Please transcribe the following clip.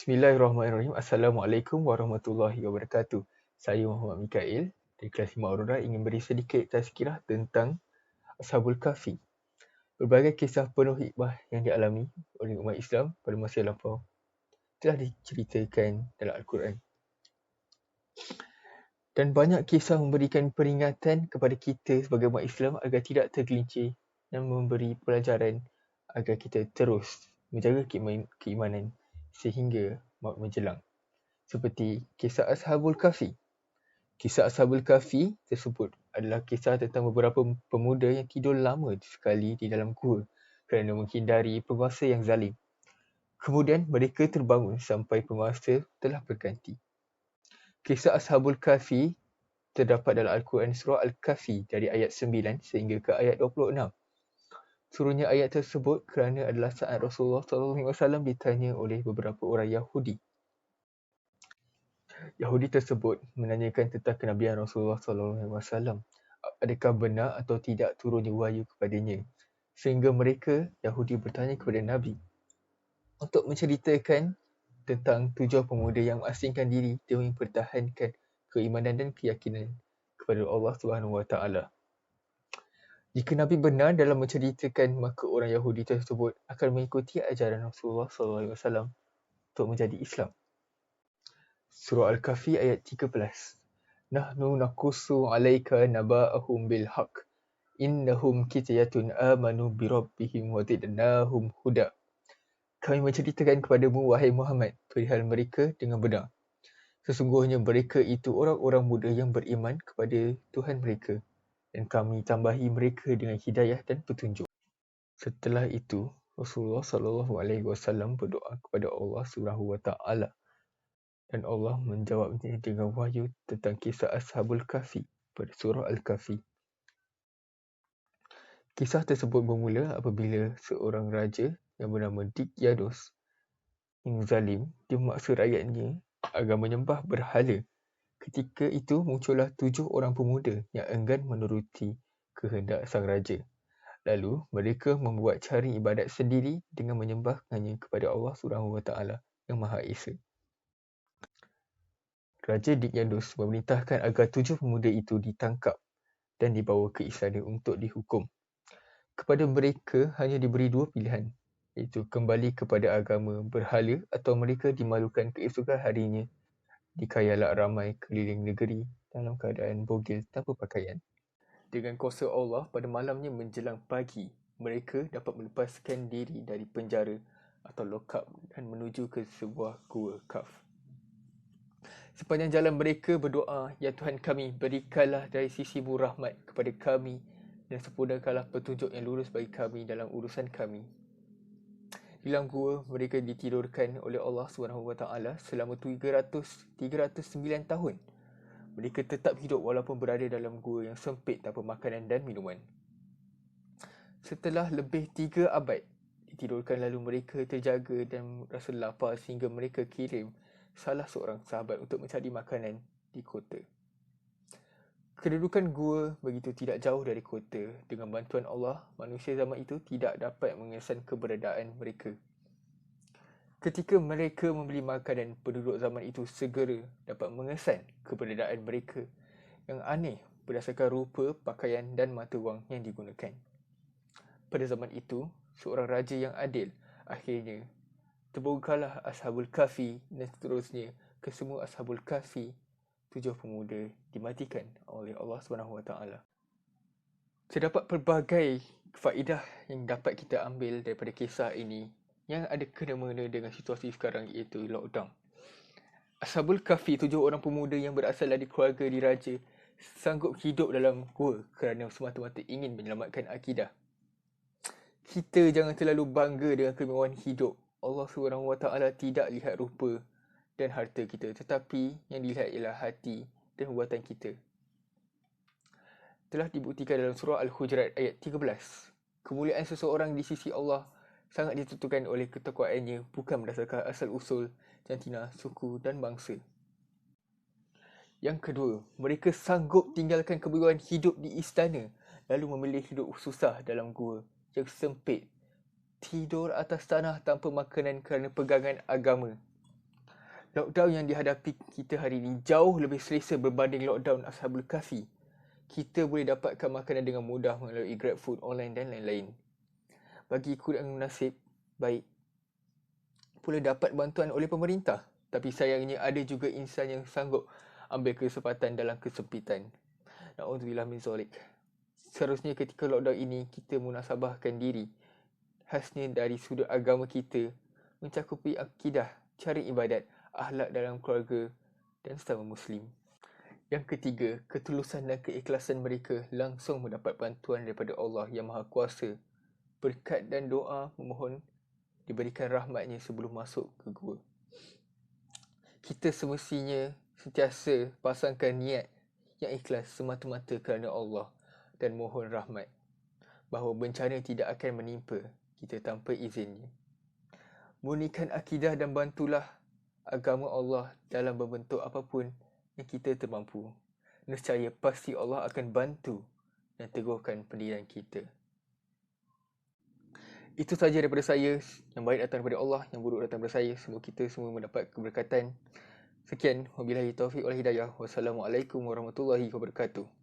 Bismillahirrahmanirrahim. Assalamualaikum warahmatullahi wabarakatuh. Saya Muhammad Mikail dari kelas 5 Aurora ingin beri sedikit tazkirah tentang Ashabul Kahfi. Berbagai kisah penuh hikmah yang dialami oleh umat Islam pada masa yang lampau telah diceritakan dalam Al-Quran. Dan banyak kisah memberikan peringatan kepada kita sebagai umat Islam agar tidak tergelincir dan memberi pelajaran agar kita terus menjaga keimanan sehingga maut menjelang. Seperti kisah Ashabul Kahfi. Kisah Ashabul Kahfi tersebut adalah kisah tentang beberapa pemuda yang tidur lama sekali di dalam gua kerana menghindari penguasa yang zalim. Kemudian mereka terbangun sampai penguasa telah berganti. Kisah Ashabul Kahfi terdapat dalam Al-Quran Surah Al-Kahfi dari ayat 9 sehingga ke ayat 26. Turunnya ayat tersebut kerana adalah saat Rasulullah SAW ditanya oleh beberapa orang Yahudi. Yahudi tersebut menanyakan tentang kenabian Rasulullah SAW. Adakah benar atau tidak turunnya wahyu kepadanya? Sehingga mereka, Yahudi bertanya kepada Nabi untuk menceritakan tentang 7 pemuda yang mengasingkan diri demi mempertahankan keimanan dan keyakinan kepada Allah SWT. Jika Nabi benar dalam menceritakan, maka orang Yahudi tersebut akan mengikuti ajaran Rasulullah SAW untuk menjadi Islam. Surah Al-Kahfi ayat 13. Nahnu naqussu 'alaika naba'ahum bil haqq. Innahum fityatun amanu bi rabbihim wa zidnahum huda. Kami menceritakan kepadamu wahai Muhammad perihal mereka dengan benar. Sesungguhnya mereka itu orang-orang muda yang beriman kepada Tuhan mereka dan kami tambahi mereka dengan hidayah dan petunjuk. Setelah itu, Rasulullah SAW berdoa kepada Allah SWT dan Allah menjawabnya dengan wahyu tentang kisah Ashabul Kahfi pada surah Al-Kahfi. Kisah tersebut bermula apabila seorang raja yang bernama Diyadus yang zalim, dia memaksa rakyatnya agar menyembah berhala. Ketika itu muncullah 7 orang pemuda yang enggan menuruti kehendak sang raja. Lalu mereka membuat cara ibadat sendiri dengan menyembah hanya kepada Allah SWT yang Maha Esa. Raja Diyadus memerintahkan agar 7 pemuda itu ditangkap dan dibawa ke istana untuk dihukum. Kepada mereka hanya diberi 2 pilihan, iaitu kembali kepada agama berhala atau mereka dimalukan keesokan harinya di khayalak ramai keliling negeri dalam keadaan bogil tanpa pakaian. Dengan kuasa Allah, pada malamnya menjelang pagi, mereka dapat melepaskan diri dari penjara atau lock-up dan menuju ke sebuah gua Kahf. Sepanjang jalan mereka berdoa, Ya Tuhan kami, berikanlah dari sisimu rahmat kepada kami dan sempurnakanlah petunjuk yang lurus bagi kami dalam urusan kami. Di dalam gua, mereka ditidurkan oleh Allah SWT selama 309 tahun. Mereka tetap hidup walaupun berada dalam gua yang sempit tanpa makanan dan minuman. Setelah lebih 3 abad ditidurkan, lalu mereka terjaga dan rasa lapar sehingga mereka kirim salah seorang sahabat untuk mencari makanan di kota. Kedudukan gua begitu tidak jauh dari kota. Dengan bantuan Allah, manusia zaman itu tidak dapat mengesan keberadaan mereka. Ketika mereka membeli makanan, penduduk zaman itu segera dapat mengesan keberadaan mereka yang aneh berdasarkan rupa, pakaian dan mata wang yang digunakan. Pada zaman itu, seorang raja yang adil akhirnya terbongkarlah Ashabul Kahfi dan seterusnya ke semua Ashabul Kahfi. 7 pemuda dimatikan oleh Allah SWT. Terdapat pelbagai faedah yang dapat kita ambil daripada kisah ini yang ada kena-mengena dengan situasi sekarang, iaitu lockdown. Ashabul Kahfi, 7 orang pemuda yang berasal dari keluarga diraja, sanggup hidup dalam gua kerana semata-mata ingin menyelamatkan akidah. Kita jangan terlalu bangga dengan kemewahan hidup. Allah SWT tidak lihat rupa dan harta kita, tetapi yang dilihat ialah hati dan perbuatan kita. Telah dibuktikan dalam surah Al-Hujurat ayat 13. Kemuliaan seseorang di sisi Allah sangat ditentukan oleh ketakwaannya, bukan berdasarkan asal-usul, jantina, suku dan bangsa. Yang kedua, mereka sanggup tinggalkan kemewahan hidup di istana lalu memilih hidup susah dalam gua yang sempit, tidur atas tanah tanpa makanan kerana pegangan agama. Lockdown yang dihadapi kita hari ini jauh lebih selesa berbanding lockdown Ashabul Kahfi. Kita boleh dapatkan makanan dengan mudah melalui GrabFood online dan lain-lain. Bagi kurang nasib baik, boleh dapat bantuan oleh pemerintah. Tapi sayangnya ada juga insan yang sanggup ambil kesempatan dalam kesempitan. Na'udzubillah min zalik. Seterusnya ketika lockdown ini, kita munasabahkan diri. Khasnya dari sudut agama kita, mencakupi akidah, cara ibadat, akhlak dalam keluarga dan sesama Muslim. Yang ketiga, ketulusan dan keikhlasan mereka langsung mendapat bantuan daripada Allah yang Maha Kuasa. Berkat dan doa memohon diberikan rahmatnya sebelum masuk ke gua. Kita semestinya sentiasa pasangkan niat yang ikhlas semata-mata kerana Allah dan mohon rahmat, bahawa bencana tidak akan menimpa kita tanpa izinnya. Murnikan akidah dan bantulah agama Allah dalam berbentuk apapun yang kita termampu. Nescaya pasti Allah akan bantu dan teguhkan pendirian kita. Itu sahaja daripada saya. Yang baik datang daripada Allah, yang buruk datang daripada saya. Semoga kita semua mendapat keberkatan. Sekian, wabillahi taufiq wal hidayah. Wassalamualaikum warahmatullahi wabarakatuh.